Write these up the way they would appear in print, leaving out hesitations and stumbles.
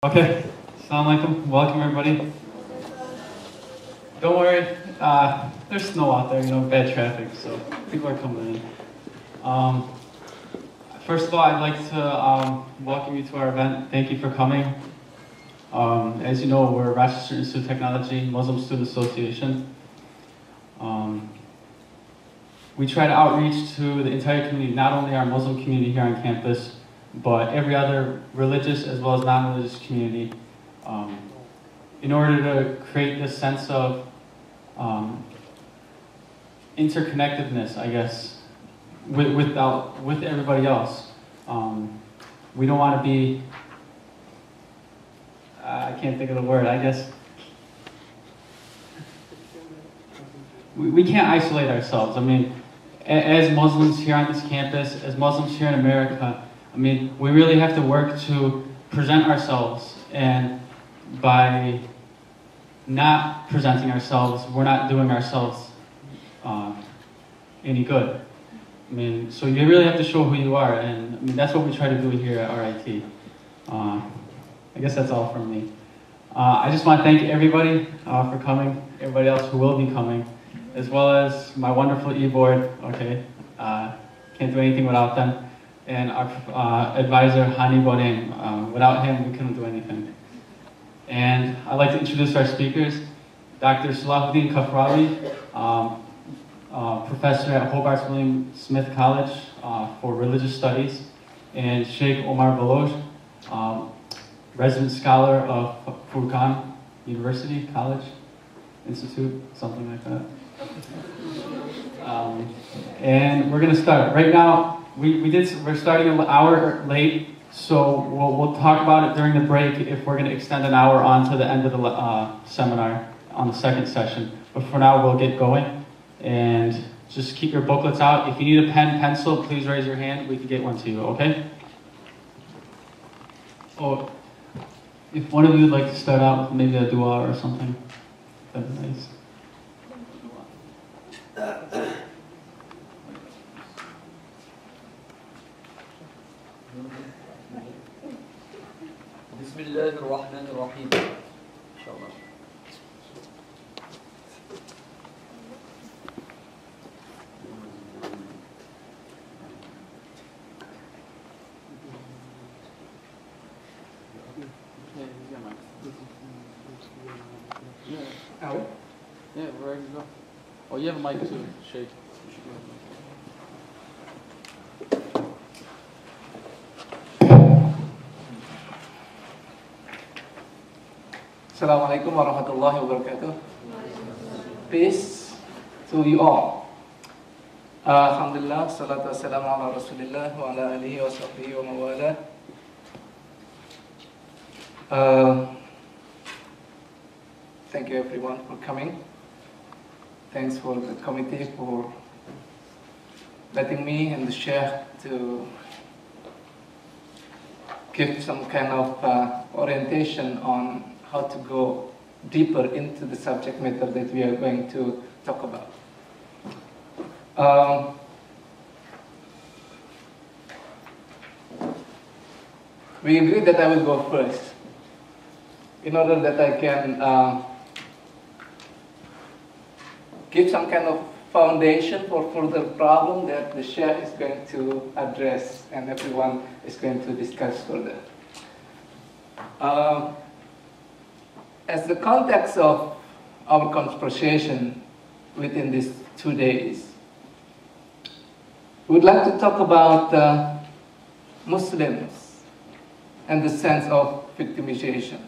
Okay, Assalamu alaikum, welcome everybody. Don't worry, there's snow out there, bad traffic, so people are coming in. First of all, I'd like to welcome you to our event. Thank you for coming. As you know, we're Rochester Institute of Technology, Muslim Student Association. We try to outreach to the entire community, not only our Muslim community here on campus, but every other religious as well as non-religious community, in order to create this sense of interconnectedness, I guess, with everybody else. We don't want to be, I can't think of the word, I guess. We can't isolate ourselves. I mean, as Muslims here on this campus, as Muslims here in America, we really have to work to present ourselves, and by not presenting ourselves, we're not doing ourselves any good. So you really have to show who you are, and that's what we try to do here at RIT. I guess that's all from me. I just want to thank everybody for coming, everybody else who will be coming, as well as my wonderful e-board. Okay, can't do anything without them. And our advisor, Hani Bonem. Without him, we couldn't do anything. And I'd like to introduce our speakers. Dr. Shalahudin Kafrawi, professor at Hobart's William Smith College for Religious Studies, and Sheikh Omar Baloch, resident scholar of Furqan University College Institute, something like that. And we're going to start. Right now, we're starting an hour late, so we'll talk about it during the break if we're going to extend an hour on to the end of the seminar on the second session. But for now, we'll get going. And just keep your booklets out. If you need a pen, pencil, please raise your hand. We can get one to you, okay? Oh, if one of you would like to start out with maybe a dua or something, that'd be nice. Bismillahirrahmanirrahim. Inshallah. Yeah, we're ready to go. Oh, you have a mic too, Sheikh. Assalamualaikum warahmatullahi wabarakatuh. Peace to you all. Alhamdulillah, salatu wassalamu ala rasulillah wa ala alihi wa sahbihi wa mawala. Thank you everyone for coming. Thanks for the committee for letting me and the Sheikh to give some kind of orientation on how to go deeper into the subject matter that we are going to talk about. We agreed that I will go first in order that I can give some kind of foundation for further problem that the Sheikh is going to address and everyone is going to discuss further. As the context of our conversation within these 2 days, we would like to talk about Muslims and the sense of victimization,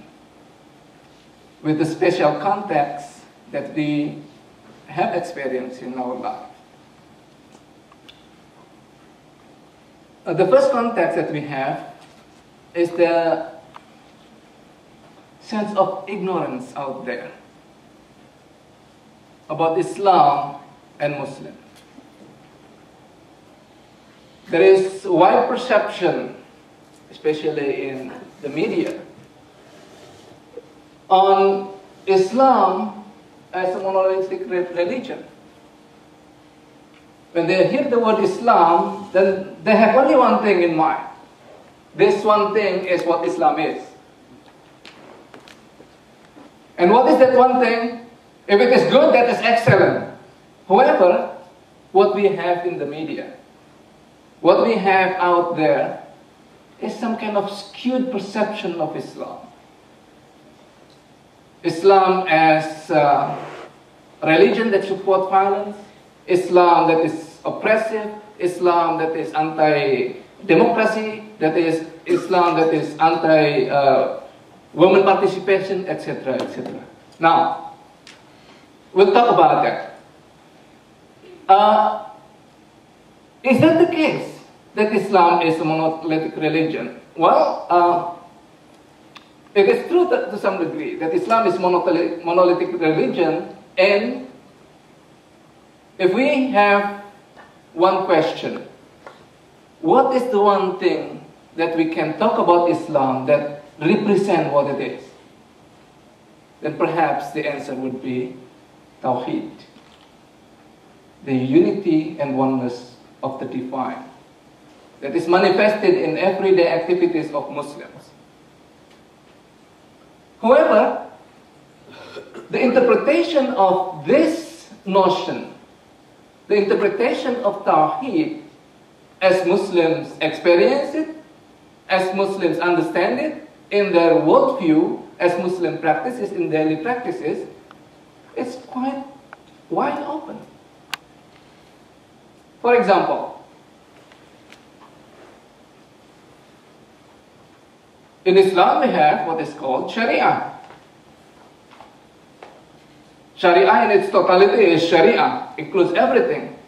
with the special context that we have experienced in our life. The first context that we have is the sense of ignorance out there about Islam and Muslim. There is wide perception, especially in the media, on Islam as a monolithic religion. When they hear the word Islam, then they have only one thing in mind. This one thing is what Islam is. And what is that one thing? If it is good, that is excellent. However, what we have in the media, what we have out there, is some kind of skewed perception of Islam. Islam as a religion that supports violence, Islam that is oppressive, Islam that is anti-democracy, that is Islam that is anti-women participation, etc., etc. Now, we'll talk about that. Is that the case, that Islam is a monolithic religion? Well, it is true to some degree that Islam is monolithic religion, and if we have one question, what is the one thing that we can talk about Islam that represent what it is? Then perhaps the answer would be Tawheed, the unity and oneness of the divine that is manifested in everyday activities of Muslims. However, the interpretation of this notion, the interpretation of Tawheed as Muslims experience it, as Muslims understand it, in their worldview, as Muslim practices in daily practices, is quite wide open. For example, in Islam we have what is called Sharia. Sharia in its totality is Sharia, includes everything.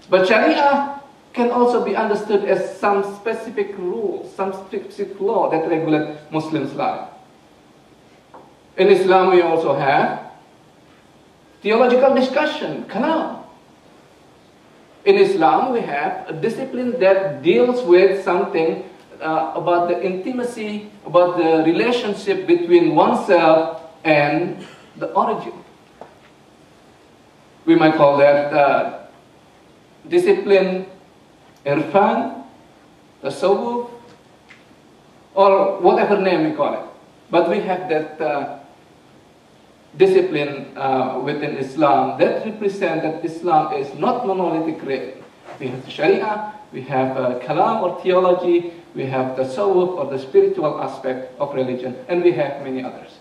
But Sharia can also be understood as some specific rules, some specific law that regulate Muslims' life. In Islam we also have theological discussion, kalam. In Islam we have a discipline that deals with something about the intimacy, about the relationship between oneself and the origin. We might call that discipline, irfan, tasawwuf, or whatever name we call it. But we have that discipline within Islam that represents that Islam is not monolithic religion. We have the Sharia, we have kalam or theology, we have the tasawwuf or the spiritual aspect of religion, and we have many others.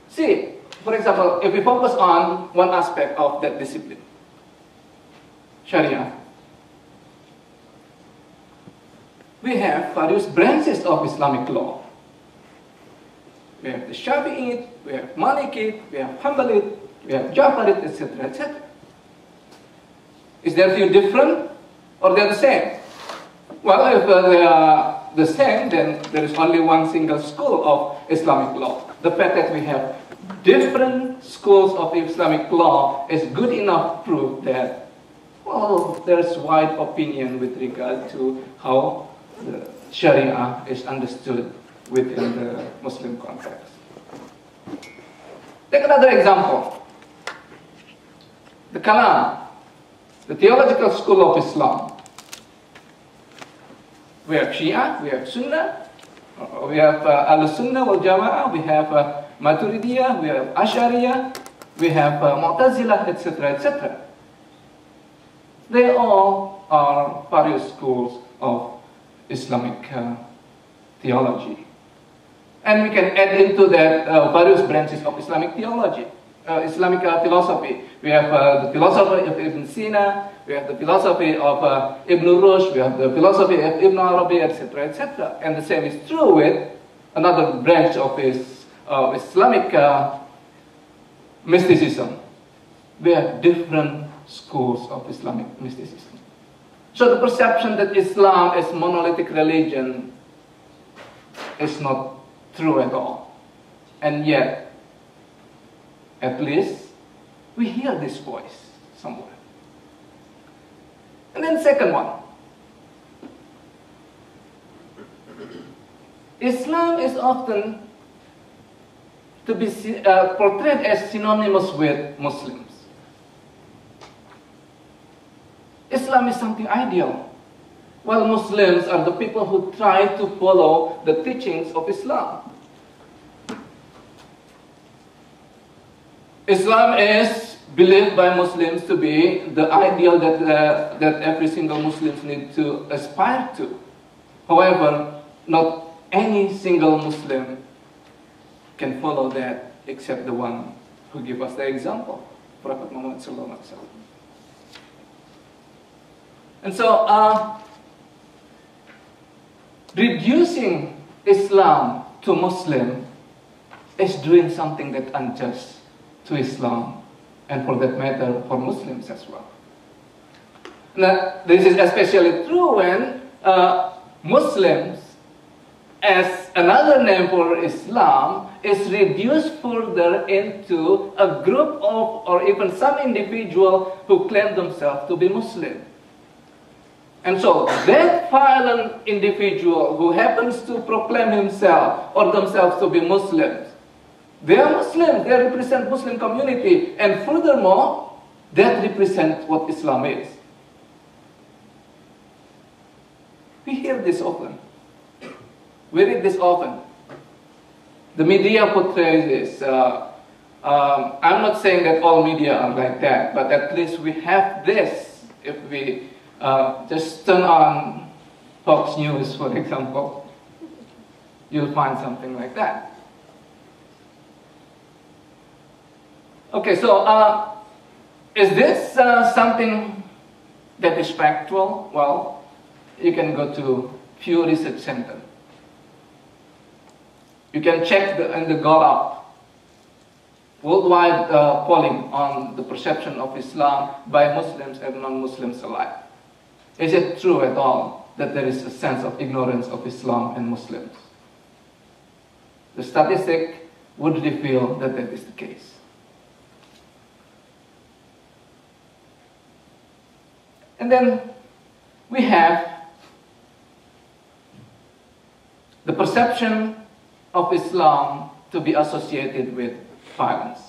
See, for example, if we focus on one aspect of that discipline, Sharia, we have various branches of Islamic law. We have the Shafi'ite, we have Malikite, we have Hanbalite, we have Jafarite, etc., etc. Is there a few different, or they are the same? Well, if they are the same, then there is only one single school of Islamic law. The fact that we have different schools of Islamic law is good enough proof that, well, there's wide opinion with regard to how the Sharia is understood within the Muslim context. Take another example. The Kalam, the theological school of Islam. We have Shia, we have Sunnah, we have Al-Sunnah wal Jama'ah, we have Maturidiyah, we have Ash'ariyah, we have Mu'tazilah, etc., etc. They all are various schools of Islamic theology. And we can add into that various branches of Islamic theology, Islamic philosophy. We have the philosophy of Ibn Sina, we have the philosophy of Ibn Rushd, we have the philosophy of Ibn Arabi, etc., etc. And the same is true with another branch of Islamic mysticism. We have different schools of Islamic mysticism. So the perception that Islam is monolithic religion is not true at all. And yet, at least, we hear this voice somewhere. And then second one. Islam is often to be portrayed as synonymous with Muslims. Islam is something ideal. Well, Muslims are the people who try to follow the teachings of Islam. Islam is believed by Muslims to be the ideal that every single Muslim needs to aspire to. However, not any single Muslim can follow that except the one who gave us the example, Prophet Muhammad sallallahu alaihi wasallam. And so, reducing Islam to Muslim is doing something that unjust to Islam, and for that matter, for Muslims as well. Now, this is especially true when Muslims, as another name for Islam, is reduced further into a group of, or even some individual who claim themselves to be Muslim. And so, that violent individual who happens to proclaim himself or themselves to be Muslims, they are Muslims, they represent Muslim community, and furthermore, that represents what Islam is. We hear this often. We read this often. The media portrays this. I'm not saying that all media are like that, but at least we have this. If we just turn on Fox News, for example, you'll find something like that. Okay, so is this something that is factual? Well, you can go to Pew Research Center. You can check in the Baloch worldwide polling on the perception of Islam by Muslims and non-Muslims alike. Is it true at all that there is a sense of ignorance of Islam and Muslims? The statistic would reveal that that is the case. And then we have the perception of Islam to be associated with violence.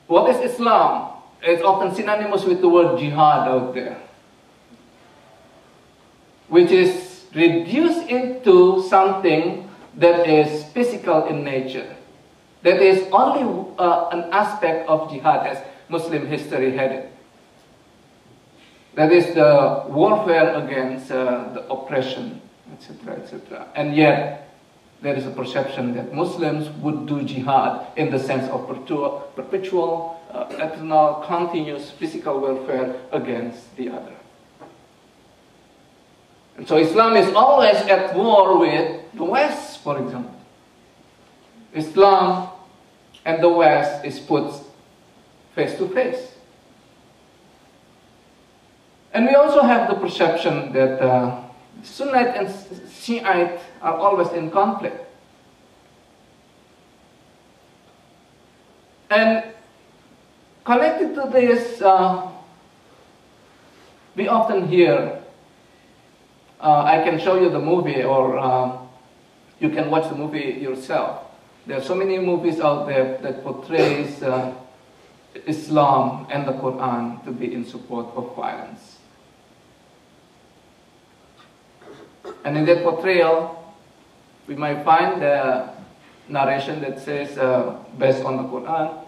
What is Islam? It's often synonymous with the word jihad out there, which is reduced into something that is physical in nature. That is only an aspect of jihad as Muslim history had it. That is the warfare against the oppression, etc., etc. And yet, there is a perception that Muslims would do jihad in the sense of perpetual, eternal, continuous physical warfare against the other. And so Islam is always at war with the West, for example. Islam and the West is put face to face. And we also have the perception that Sunnite and Shiite are always in conflict. And connected to this, we often hear, I can show you the movie, or you can watch the movie yourself. There are so many movies out there that portrays Islam and the Quran to be in support of violence. And in that portrayal, we might find the narration that says, based on the Quran,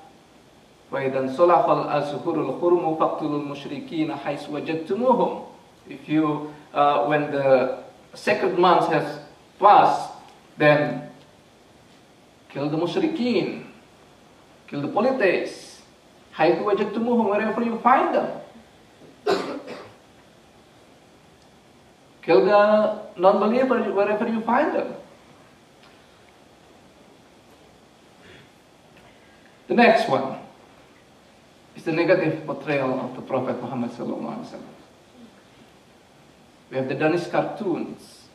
وَإِذَنْ صَلَحَ الْأَشْهُرُ الْحُرُمُ فَاقْتُلُوا الْمُشْرِكِينَ حَيْثُ وَجَدتُّمُوهُم. If you, when the sacred month has passed, then kill the mushrikeen, kill the polytheists, حَيْثُ وَجَدتُّمُوهُم, wherever you find them. Kill the non-believers wherever you find them. The next one is the negative portrayal of the Prophet Muhammad sallallahu alaihi wasallam. We have the Danish cartoons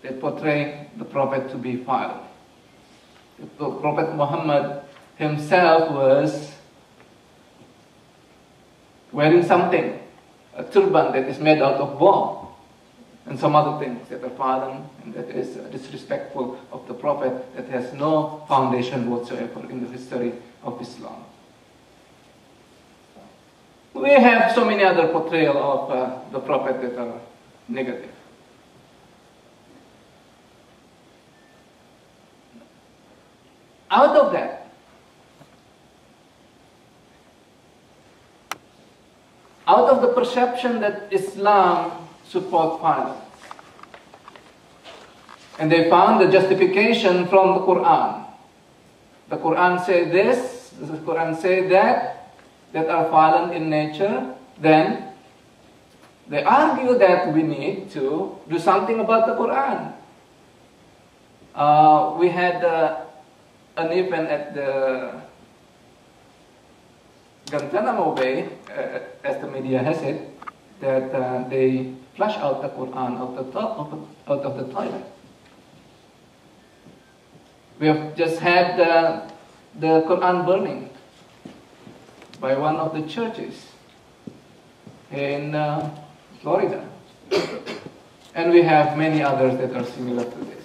that portray the Prophet to be violent. The Prophet Muhammad himself was wearing something, a turban that is made out of wool, and some other things that are violent and that is disrespectful of the Prophet, that has no foundation whatsoever in the history of Islam. We have so many other portrayals of the Prophet that are negative. Out of that, out of the perception that Islam supports violence, and they found the justification from the Quran. The Quran says this, the Quran says that are violent in nature. Then they argue that we need to do something about the Quran. We had an event at the Guantanamo Bay, as the media has it, that they flush out the Quran out of the toilet. We have just had the Quran burning by one of the churches in Florida. And we have many others that are similar to this.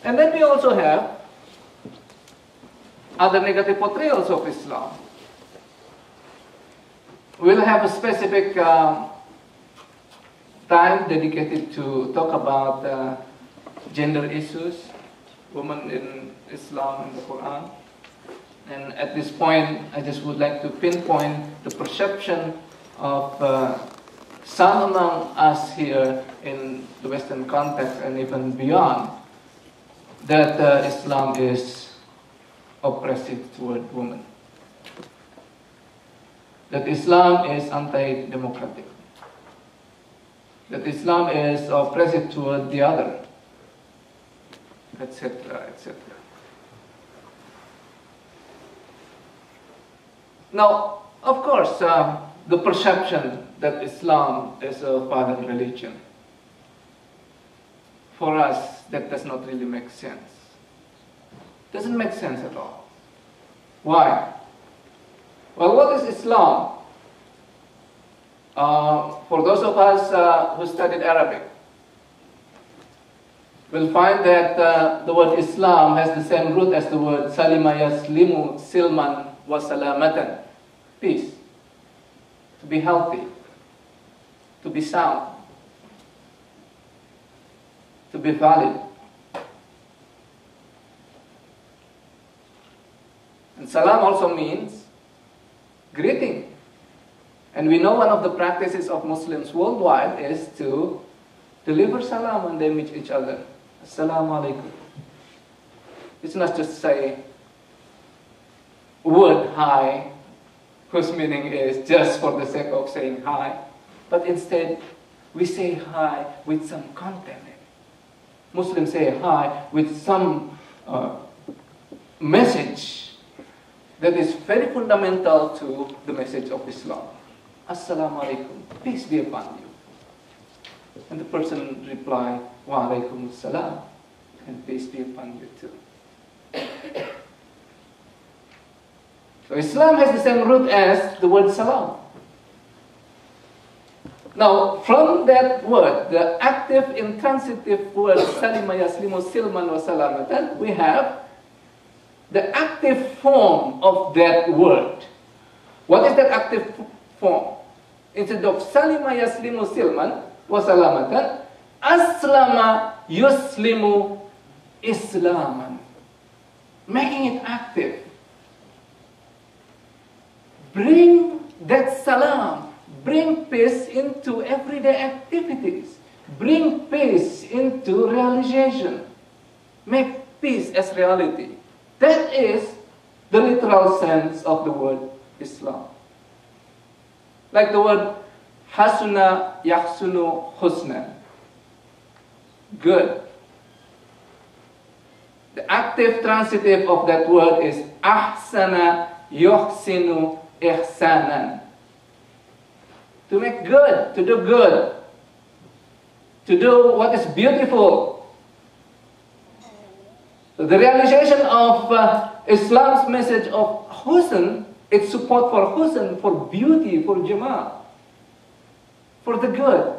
And then we also have other negative portrayals of Islam. We'll have a specific time dedicated to talk about gender issues, women in Islam and the Quran. And at this point, I just would like to pinpoint the perception of some among us here in the Western context and even beyond, that Islam is oppressive toward women. That Islam is anti-democratic. That Islam is oppressive toward the other, etc., etc. Now, of course, the perception that Islam is a violent religion, for us, that does not really make sense. Doesn't make sense at all. Why? Well, what is Islam? For those of us who studied Arabic, we'll find that the word Islam has the same root as the word salima yaslimu silman wa salamatan. Peace. To be healthy. To be sound. To be valid. And salam also means greeting. And we know one of the practices of Muslims worldwide is to deliver salam when they meet each other. Assalamu alaikum. It's not just say word hi, whose meaning is just for the sake of saying hi, but instead we say hi with some content. Muslims say hi with some message that is very fundamental to the message of Islam. Assalamu alaikum, peace be upon you. And the person reply, wa alaikum assalam, and peace be upon you too. So Islam has the same root as the word salam. Now, from that word, the active intransitive word salima yaslimu silman wa salamatan, we have the active form of that word. What is that active form? Instead of salima yaslimu silman wa salamatan, aslama yuslimu islaman. Making it active. Bring that salam, bring peace into everyday activities. Bring peace into realization. Make peace as reality. That is the literal sense of the word Islam. Like the word hasuna yahsunu husna. Good. The active transitive of that word is ahsana yuhsinu ihsanan. To make good, to do good, to do what is beautiful. So the realization of Islam's message of husn, its support for husn, for beauty, for jamal, for the good.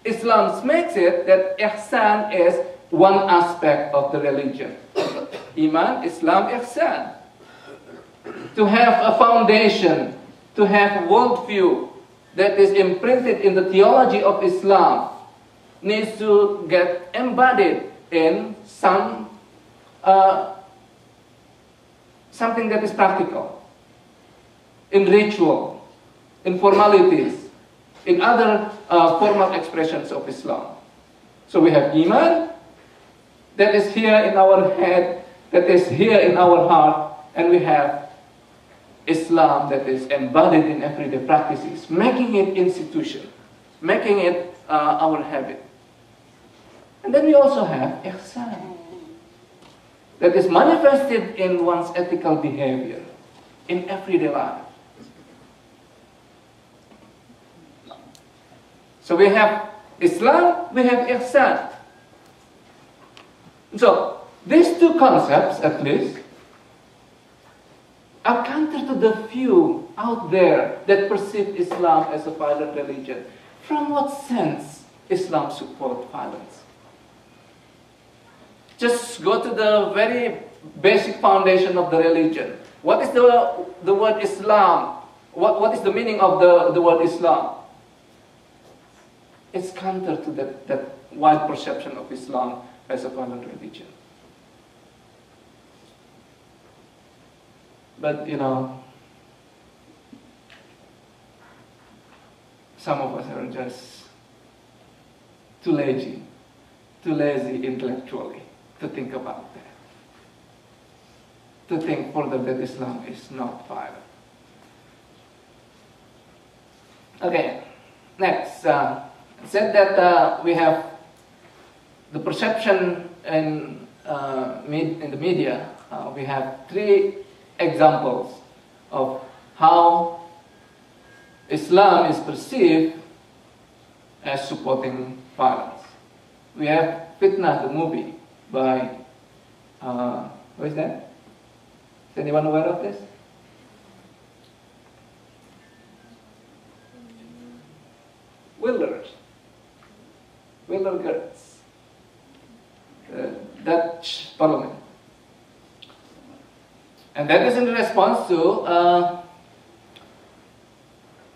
Islam makes it that ihsan is one aspect of the religion. Iman, Islam, Ihsan. To have a foundation, to have a worldview that is imprinted in the theology of Islam needs to get embodied in something that is practical, in ritual, in formalities, in other formal expressions of Islam. So we have Iman, that is here in our head, that is here in our heart, and we have Islam that is embodied in everyday practices, making it institution, making it our habit. And then we also have Ihsan, that is manifested in one's ethical behavior, in everyday life. So we have Islam, we have Ihsan. So, these two concepts, at least, are counter to the few out there that perceive Islam as a violent religion. From what sense Islam supports violence? Just go to the very basic foundation of the religion. What is the word Islam? What is the meaning of the word Islam? It's counter to that wide perception of Islam as a violent religion. But, you know, some of us are just too lazy intellectually to think about that. To think further that Islam is not violent. Okay, next. Said that we have the perception in the media. We have three examples of how Islam is perceived as supporting violence. We have Fitnah, the movie by, who is that? Is anyone aware of this? Wildergerts, Dutch Parliament. And that is in response to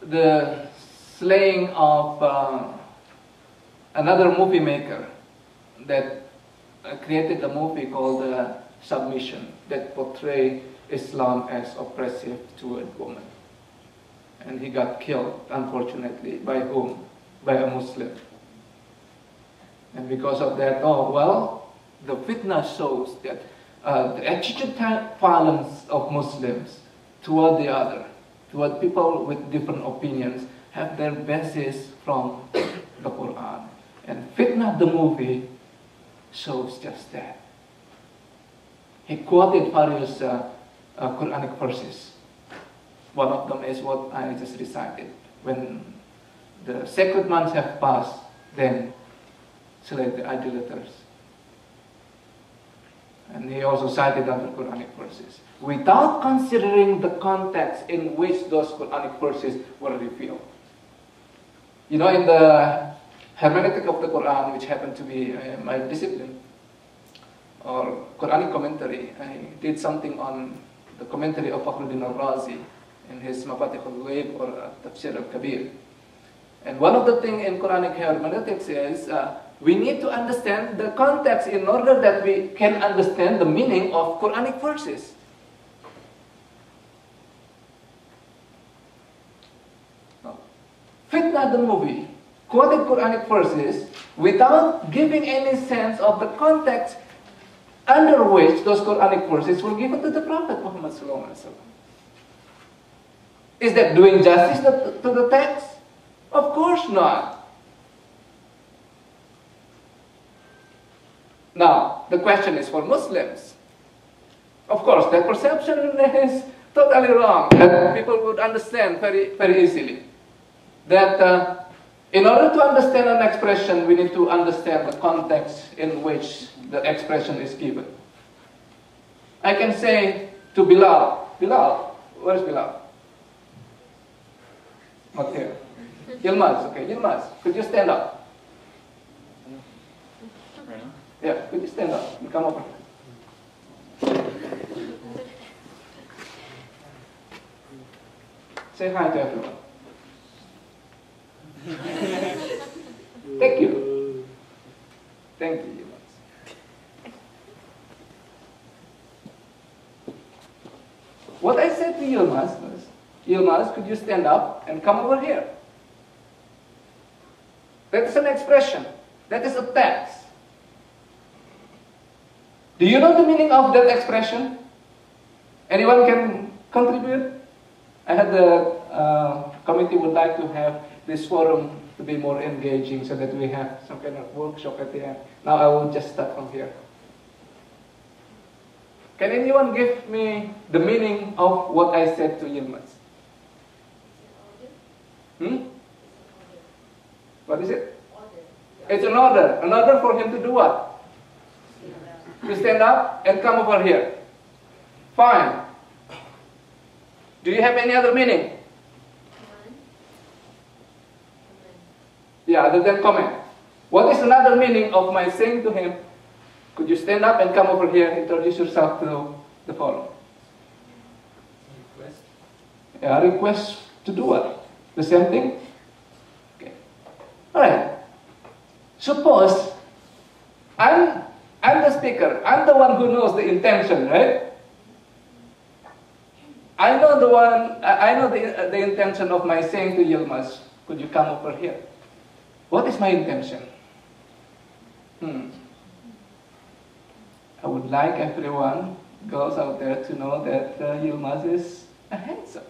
the slaying of another movie maker that created a movie called Submission that portrayed Islam as oppressive toward women. And he got killed, unfortunately. By whom? By a Muslim. And because of that, the fitna shows that the attitude violence of Muslims toward the other, toward people with different opinions, have their basis from the Quran. And Fitnah, the movie, shows just that. He quoted various Quranic verses. One of them is what I just recited. When the sacred months have passed, then slay the idolaters. And he also cited other Quranic verses, without considering the context in which those Quranic verses were revealed. You know, in the hermeneutic of the Quran, which happened to be my discipline, or Quranic commentary, I did something on the commentary of Shalahudin al-Razi in his Mafatih al-Ghaib or Tafsir al-Kabir. And one of the things in Quranic hermeneutics is we need to understand the context in order that we can understand the meaning of Quranic verses. Fitnah, the movie, quoted Quranic verses without giving any sense of the context under which those Quranic verses were given to the Prophet Muhammad sallallahu alaihi wasallam. Is that doing justice to the text? Of course not. Now, the question is for Muslims. Of course, that perception is totally wrong, and people would understand very, very easily that in order to understand an expression, we need to understand the context in which the expression is given. I can say to Bilal, where is Bilal? Not here. Yilmaz, okay, Yilmaz, could you stand up? Yeah, could you stand up and come over? Say hi to everyone. Thank you. Thank you, Yilmaz. What I said to Yilmaz was, Yilmaz, could you stand up and come over here? That is an expression. That is a text. Do you know the meaning of that expression? Anyone can contribute? I had the committee would like to have this forum to be more engaging so that we have some kind of workshop at the end. Now I will just start from here. Can anyone give me the meaning of what I said to Yilmaz? What is it? It's an order. An order for him to do what? To stand up and come over here. Fine. Do you have any other meaning? Yeah, other than comment. What is another meaning of my saying to him, could you stand up and come over here, introduce yourself to the forum? Request. Yeah, request to do what? The same thing? Okay. Alright. Suppose I'm the speaker. I'm the one who knows the intention, right? I know the intention of my saying to Yilmaz, could you come over here? What is my intention? I would like everyone, girls out there, to know that Yilmaz is a handsome.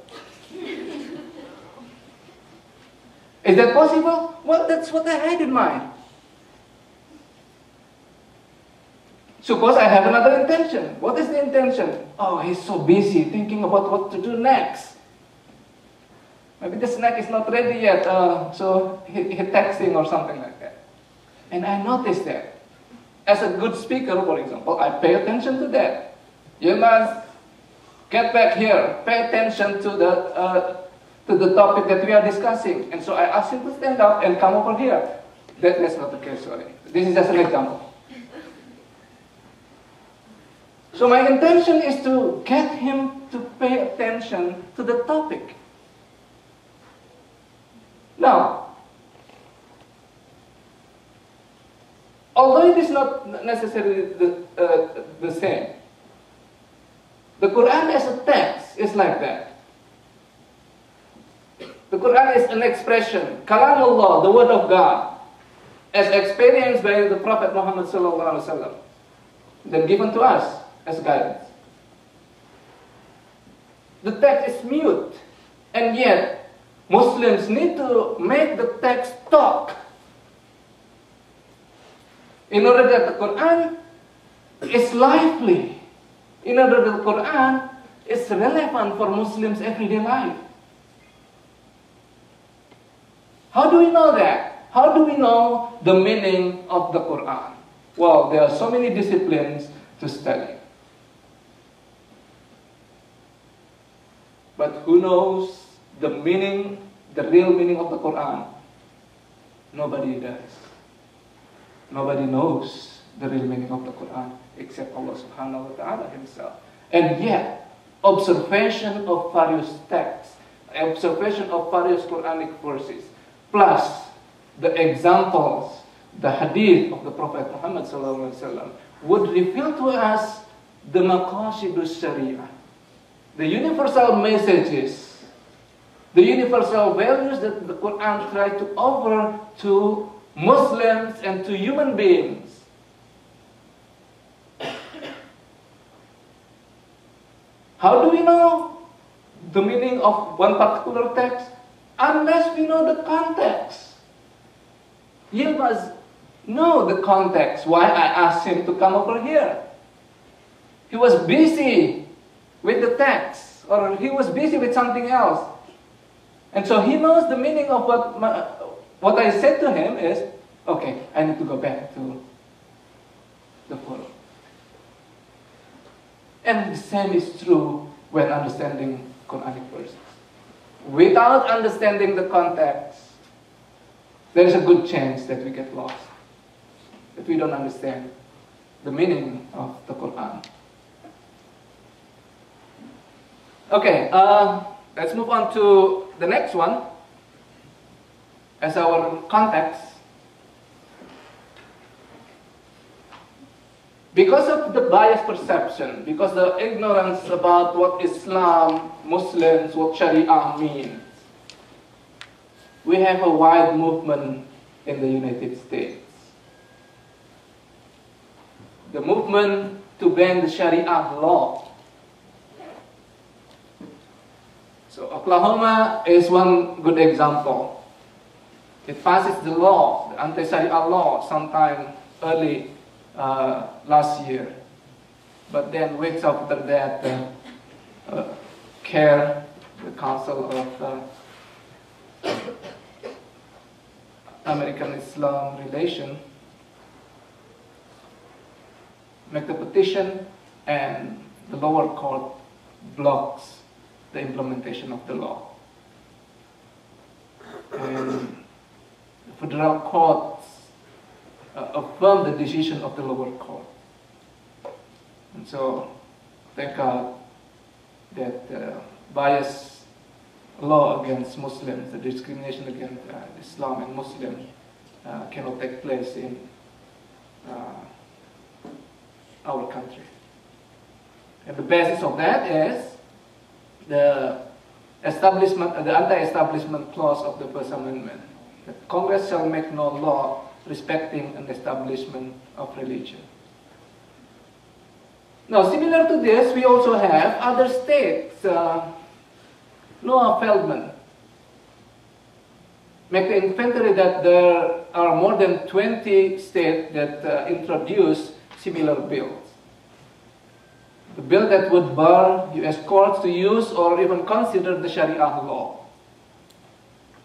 Is that possible? Well, that's what I had in mind. Suppose I have another intention. What is the intention? Oh, he's so busy thinking about what to do next. Maybe the snack is not ready yet, so he's texting or something like that. And I noticed that. As a good speaker, for example, I pay attention to that. Yilmaz, get back here. Pay attention to the topic that we are discussing. And so I asked him to stand up and come over here. That's not the case, sorry. This is just an example. So my intention is to get him to pay attention to the topic. Now, although it is not necessarily the same, the Quran as a text is like that. The Quran is an expression, Kalamullah, the word of God, as experienced by the Prophet Muhammad sallallahu alaihi wasallam, then given to us as guidance. The text is mute, and yet Muslims need to make the text talk in order that the Quran is lively, in order that the Quran is relevant for Muslims' everyday life. How do we know that? How do we know the meaning of the Quran? Well, there are so many disciplines to study. But who knows the meaning, the real meaning of the Quran? Nobody does. Nobody knows the real meaning of the Quran except Allah subhanahu wa ta'ala himself. And yet, observation of various texts, observation of various Quranic verses, plus the examples, the hadith of the Prophet Muhammad sallallahu alaihi wasallam would reveal to us the maqasidus sharia, the universal messages, the universal values that the Quran tried to offer to Muslims and to human beings. How do we know the meaning of one particular text? Unless we know the context. You must know the context why I asked him to come over here. He was busy with the text, or he was busy with something else. And so he knows the meaning of what I said to him is, okay, I need to go back to the forum. And the same is true when understanding Quranic verses. Without understanding the context, there is a good chance that we get lost, that we don't understand the meaning of the Quran. Okay, let's move on to the next one as our context. Because of the biased perception, because the ignorance about what Islam, Muslims, what Sharia means, we have a wide movement in the United States. The movement to ban the Sharia law. So Oklahoma is one good example. It passes the law, the anti-Sharia law, sometime early last year. But then weeks after that, CARE, the Council of American-Islam Relation, make the petition, and the lower court blocks the implementation of the law. And the federal courts affirm the decision of the lower court. And so, thank God that bias law against Muslims, the discrimination against Islam and Muslims cannot take place in our country. And the basis of that is the anti-establishment clause of the First Amendment. That Congress shall make no law respecting an establishment of religion. Now, similar to this, we also have other states. Noah Feldman make the inventory that there are more than 20 states that introduce similar bills. The bill that would bar U.S. courts to use or even consider the Sharia law.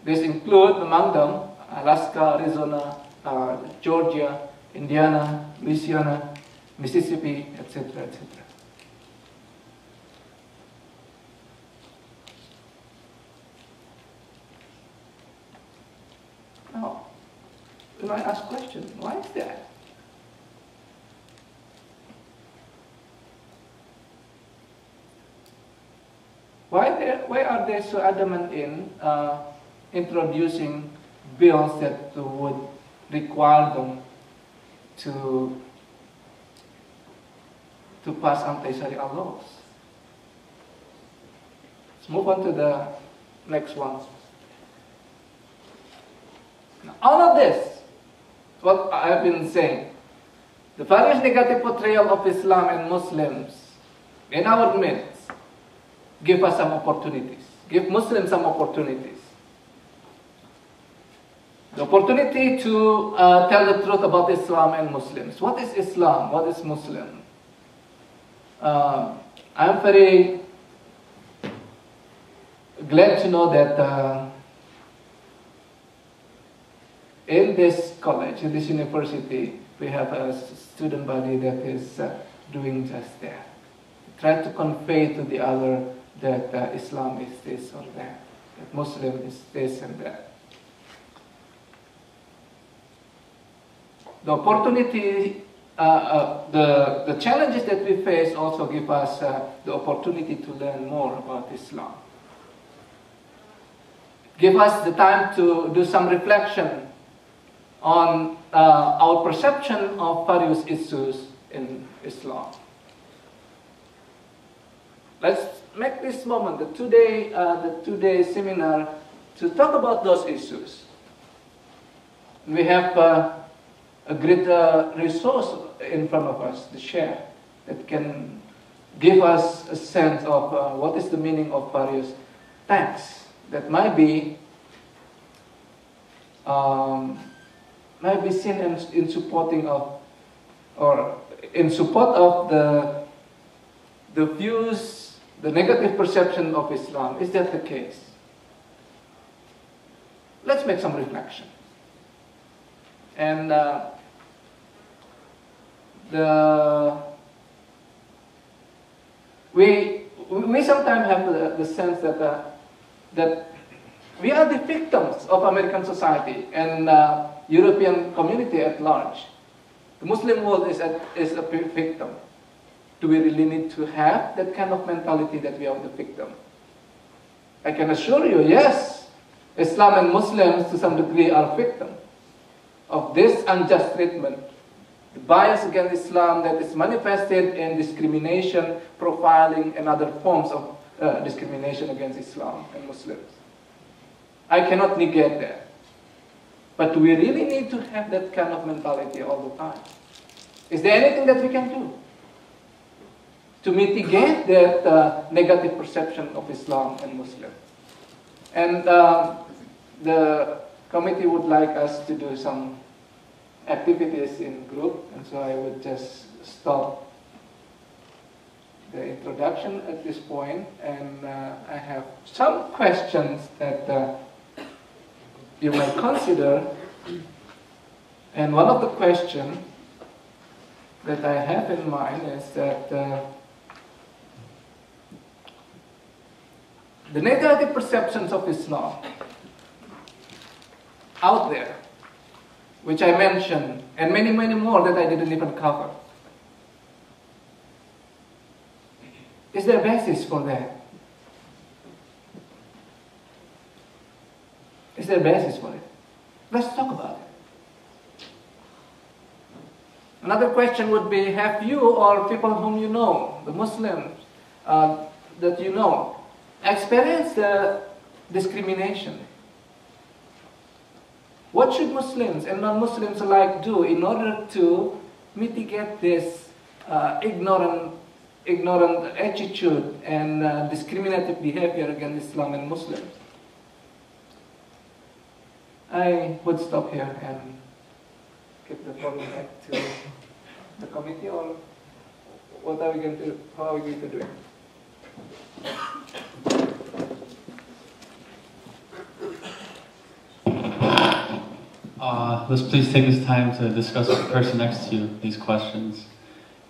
These include, among them, Alaska, Arizona, Georgia, Indiana, Louisiana, Mississippi, etc., etc. Now, when I ask questions, why is that? Why are they so adamant in introducing bills that would require them to pass anti-Sharia laws? Let's move on to the next one. Now, all of this, what I have been saying, the various negative portrayal of Islam and Muslims in our midst, give us some opportunities, give Muslims some opportunities. The opportunity to tell the truth about Islam and Muslims. What is Islam? What is Muslim? I'm very glad to know that in this college, in this university, we have a student body that is doing just that. Try to convey to the other that Islam is this or that Muslim is this and that. The opportunity, the challenges that we face also give us the opportunity to learn more about Islam. Give us the time to do some reflection on our perception of various issues in Islam. Let's make this moment, the two-day seminar, to talk about those issues. We have a great resource in front of us to share that can give us a sense of what is the meaning of various texts that might be seen in supporting of or in support of the views, the negative perception of Islam. Is that the case? Let's make some reflection. And we sometimes have the sense that we are the victims of American society and European community at large. The Muslim world is a victim. Do we really need to have that kind of mentality that we are the victim? I can assure you, yes, Islam and Muslims to some degree are victims of this unjust treatment, the bias against Islam that is manifested in discrimination, profiling, and other forms of discrimination against Islam and Muslims. I cannot negate that. But we really need to have that kind of mentality all the time. Is there anything that we can do to mitigate that negative perception of Islam and Muslims? And the committee would like us to do some activities in group, and so I would just stop the introduction at this point, and I have some questions that you may consider. And one of the questions that I have in mind is that the negative perceptions of Islam out there, which I mentioned, and many, many more that I didn't even cover. Is there a basis for that? Is there a basis for it? Let's talk about it. Another question would be, have you or people whom you know, the Muslims that you know, experienced the discrimination? What should Muslims and non-Muslims alike do in order to mitigate this ignorant attitude and discriminative behavior against Islam and Muslims? I would stop here and give the floor back to the committee, or what are we going to do? How are we going to do it? Let's please take this time to discuss with the person next to you these questions.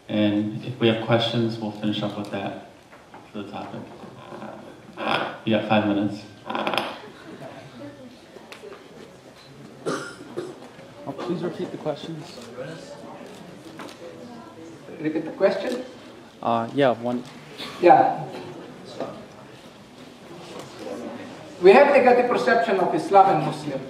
And if we have questions, we'll finish up with that for the topic. You got 5 minutes. Please repeat the questions. Repeat the question? Yeah, one. Yeah. We have negative perception of Islam and Muslim.